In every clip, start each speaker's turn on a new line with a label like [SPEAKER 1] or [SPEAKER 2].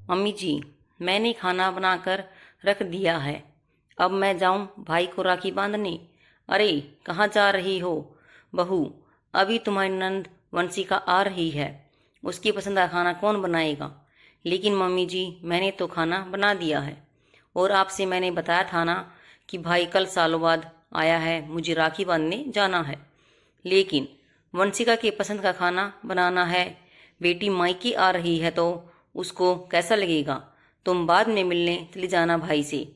[SPEAKER 1] Mummy जी, मैंने खाना बनाकर रख दिया है। अब मैं जाऊं भाई को राखी बांधने? अरे, कहाँ जा रही हो बहू? अभी तुम्हारी नंद वंशिका आ रही है। उसकी पसंद का खाना कौन बनाएगा? लेकिन मम्मी जी, मैंने तो खाना बना दिया है। और आपसे मैंने बताया था ना कि भाई कल सालों बाद आया है, मुझे राखी बांधने जाना है। लेकिन वंशिका के पसंद का खाना बनाना है। बेटी मायके आ रही है तो उसको कैसा लगेगा? तुम बाद में मिलने चली जाना भाई से।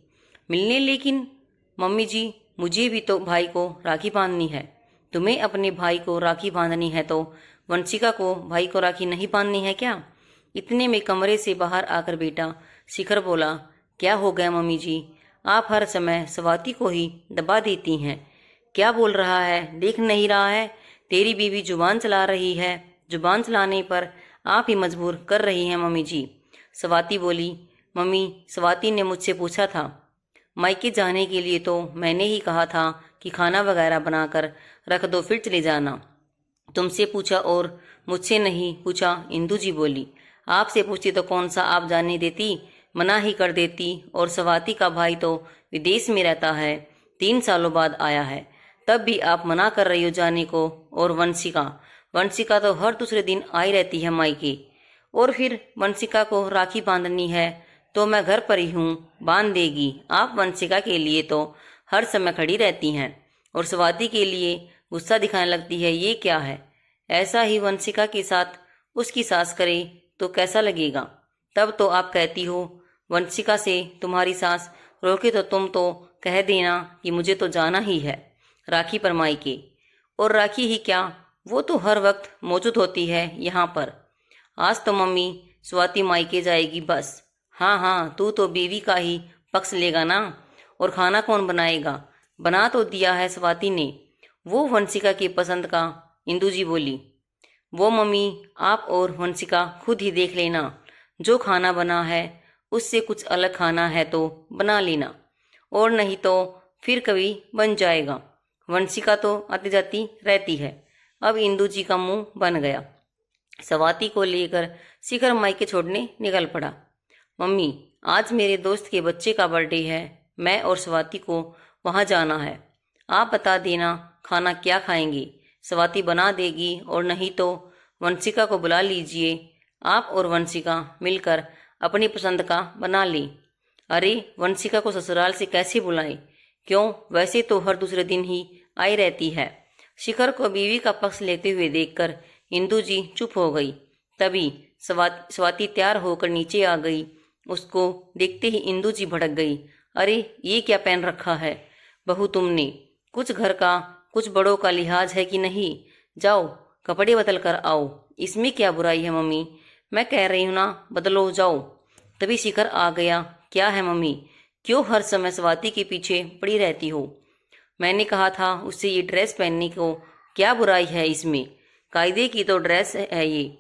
[SPEAKER 1] मिलने? लेकिन मम्मी जी, मुझे भी तो भाई को राखी बांधनी है। तुम्हें अपने भाई को राखी बांधनी है तो वंशिका को भाई को राखी नहीं बांधनी है क्या? इतने में कमरे से बाहर आकर बेटा शिखर बोला, क्या हो गया मम्मी जी? आप हर समय स्वाति को ही दबा देती हैं। क्या बोल रहा है? देख नहीं रहा है? तेरी बीवी जुबान चला रही है। जुबान चलाने पर आप ही मजबूर कर रही हैं मम्मी जी। स्वाति बोली, मम्मी, स्वाति ने मुझसे पूछा था। मायके जाने के लिए तो मैंने ही कहा था कि खाना वगैरह बनाकर रख दो, फिर चले जाना। तुमसे पूछा और मुझसे नहीं पूछा, इंदू जी बोली। आपसे पूछती तो कौन सा आप जाने देती, मना ही कर देती। और स्वाति का भाई तो विदेश में रहता है, 3 सालों बाद आया है, तब भी आप मना कर रही हो जाने को। और वंशिका, वंशिका तो हर दूसरे दिन आई रहती है मायके। और फिर वंशिका को राखी बांधनी है तो मैं घर पर ही हूँ, बांध देगी। आप वंशिका के लिए तो हर समय खड़ी रहती हैं और स्वाति के लिए गुस्सा दिखाने लगती है, ये क्या है? ऐसा ही वंशिका के साथ उसकी सास करे तो कैसा लगेगा? तब तो आप कहती हो वंशिका से तुम्हारी सास रोके तो तुम तो कह देना कि मुझे तो जाना ही है राखी पर मायके। और राखी ही क्या, वो तो हर वक्त मौजूद होती है यहाँ पर। आज तो मम्मी स्वाति मायके जाएगी बस। हाँ हाँ, तू तो बीवी का ही पक्ष लेगा ना। और खाना कौन बनाएगा? बना तो दिया है स्वाति ने, वो वंशिका की पसंद का। इंदू जी बोली, वो मम्मी आप और वंशिका खुद ही देख लेना। जो खाना बना है उससे कुछ अलग खाना है तो बना लेना, और नहीं तो फिर कभी बन जाएगा। वंशिका तो आती जाती रहती है। अब इंदू जी का मुंह बन गया। स्वाति को लेकर शिखर मायके छोड़ने निकल पड़ा। मम्मी, आज मेरे दोस्त के बच्चे का बर्थडे है, मैं और स्वाति को वहाँ जाना है। आप बता देना खाना क्या खाएंगे, स्वाति बना देगी। और नहीं तो वंशिका को बुला लीजिए, आप और वंशिका मिलकर अपनी पसंद का बना लें। अरे, वंशिका को ससुराल से कैसे बुलाएं? क्यों, वैसे तो हर दूसरे दिन ही आई रहती है। शिखर को बीवी का पक्ष लेते हुए देखकर इंदू जी चुप हो गई। तभी स्वाति तैयार होकर नीचे आ गई। उसको देखते ही इंदू जी भड़क गई। अरे, ये क्या पहन रखा है बहू तुमने? कुछ घर का, कुछ बड़ों का लिहाज है कि नहीं? जाओ कपड़े बदल कर आओ। इसमें क्या बुराई है मम्मी? मैं कह रही हूँ ना, बदलो, जाओ। तभी शिखर आ गया। क्या है मम्मी, क्यों हर समय स्वाति के पीछे पड़ी रहती हो? मैंने कहा था उससे ये ड्रेस पहनने को, क्या बुराई है इसमें? कायदे की तो ड्रेस है ये,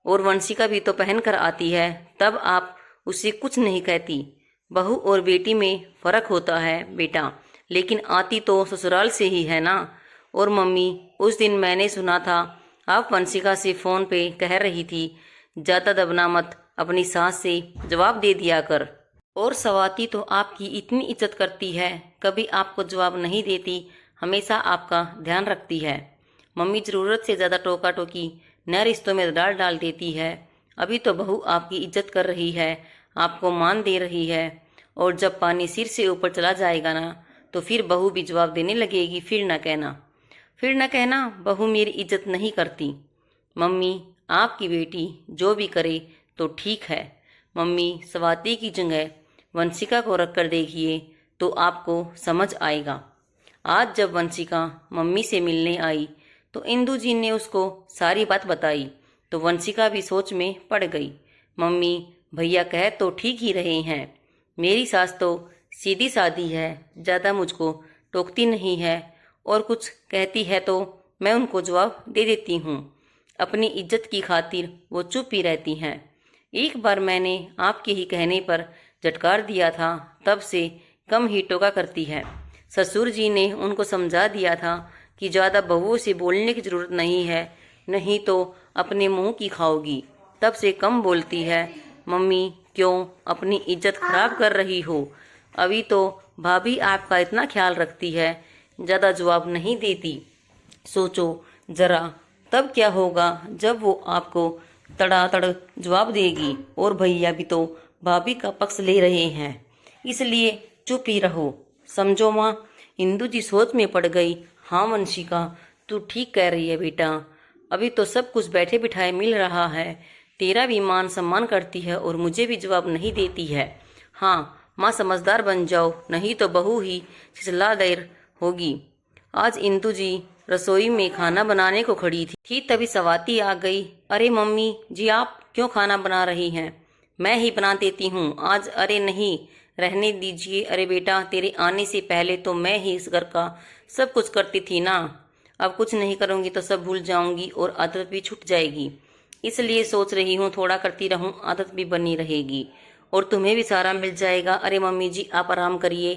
[SPEAKER 1] और वंशिका भी तो पहन कर आती है, तब आप उससे कुछ नहीं कहती। बहू और बेटी में फर्क होता है बेटा, लेकिन आती तो ससुराल से ही है ना। और मम्मी, उस दिन मैंने सुना था आप वंशिका से फ़ोन पे कह रही थी, ज़्यादा दबना मत, अपनी सास से जवाब दे दिया कर। और स्वाति तो आपकी इतनी इज्जत करती है, कभी आपको जवाब नहीं देती, हमेशा आपका ध्यान रखती है। मम्मी ज़रूरत से ज़्यादा टोका टोकी नए रिश्तों में डाल डाल देती है। अभी तो बहू आपकी इज्जत कर रही है, आपको मान दे रही है, और जब पानी सिर से ऊपर चला जाएगा ना, तो फिर बहू भी जवाब देने लगेगी। फिर न कहना बहू मेरी इज्जत नहीं करती। मम्मी, आपकी बेटी जो भी करे तो ठीक है। मम्मी, स्वाति की जगह वंशिका को रख कर देखिए तो आपको समझ आएगा। आज जब वंशिका मम्मी से मिलने आई तो इंदू जी ने उसको सारी बात बताई, तो वंशिका भी सोच में पड़ गई। मम्मी, भैया कह तो ठीक ही रहे हैं। मेरी सास तो सीधी सादी है, ज़्यादा मुझको टोकती नहीं है, और कुछ कहती है तो मैं उनको जवाब दे देती हूँ। अपनी इज्जत की खातिर वो चुप ही रहती हैं। एक बार मैंने आपके ही कहने पर झटकार दिया था, तब से कम ही टोका करती है। ससुर जी ने उनको समझा दिया था कि ज़्यादा बहुओं से बोलने की ज़रूरत नहीं है, नहीं तो अपने मुंह की खाओगी, तब से कम बोलती है। मम्मी, क्यों अपनी इज्जत खराब कर रही हो? अभी तो भाभी आपका इतना ख्याल रखती है, ज़्यादा जवाब नहीं देती। सोचो जरा तब क्या होगा जब वो आपको तड़ातड़ जवाब देगी। और भैया भी तो भाभी का पक्ष ले रहे हैं, इसलिए चुप ही रहो। समझो माँ। इंदु जी सोच में पड़ गई। हाँ वंशिका, तू ठीक कह रही है बेटा। अभी तो सब कुछ बैठे बिठाए मिल रहा है। तेरा भी मान सम्मान करती है और मुझे भी जवाब नहीं देती है। हाँ माँ, समझदार बन जाओ, नहीं तो बहू ही छिछलादार होगी। आज इंदु जी रसोई में खाना बनाने को खड़ी थी तभी स्वाति आ गई। अरे मम्मी जी, आप क्यों खाना बना रही हैं? मैं ही बना देती हूँ आज। अरे नहीं, रहने दीजिए। अरे बेटा, तेरे आने से पहले तो मैं ही इस घर का सब कुछ करती थी ना। अब कुछ नहीं करूँगी तो सब भूल जाऊंगी और आदत भी छूट जाएगी। इसलिए सोच रही हूँ थोड़ा करती रहूँ, आदत भी बनी रहेगी और तुम्हें भी सारा मिल जाएगा। अरे मम्मी जी, आप आराम करिए।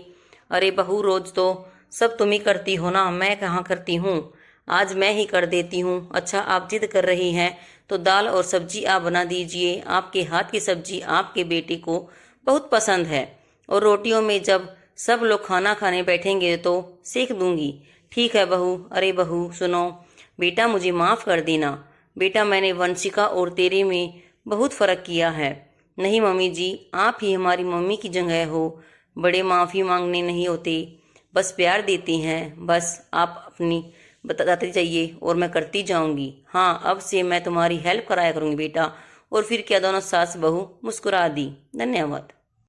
[SPEAKER 1] अरे बहू, रोज तो सब तुम ही करती हो ना, मैं कहाँ करती हूँ। आज मैं ही कर देती हूँ। अच्छा, आप जिद कर रही हैं तो दाल और सब्जी आप बना दीजिए। आपके हाथ की सब्जी आपके बेटे को बहुत पसंद है। और रोटियों में जब सब लोग खाना खाने बैठेंगे तो सेक दूंगी। ठीक है बहू। अरे बहू सुनो, बेटा मुझे माफ़ कर देना। बेटा, मैंने वंशिका और तेरे में बहुत फ़र्क किया है। नहीं मम्मी जी, आप ही हमारी मम्मी की जगह हो। बड़े माफ़ी मांगने नहीं होते, बस प्यार देते हैं। बस आप अपनी बताते जाइए और मैं करती जाऊंगी। हाँ, अब से मैं तुम्हारी हेल्प कराया करूंगी बेटा। और फिर क्या, दोनों सास बहू मुस्कुरा दी। धन्यवाद।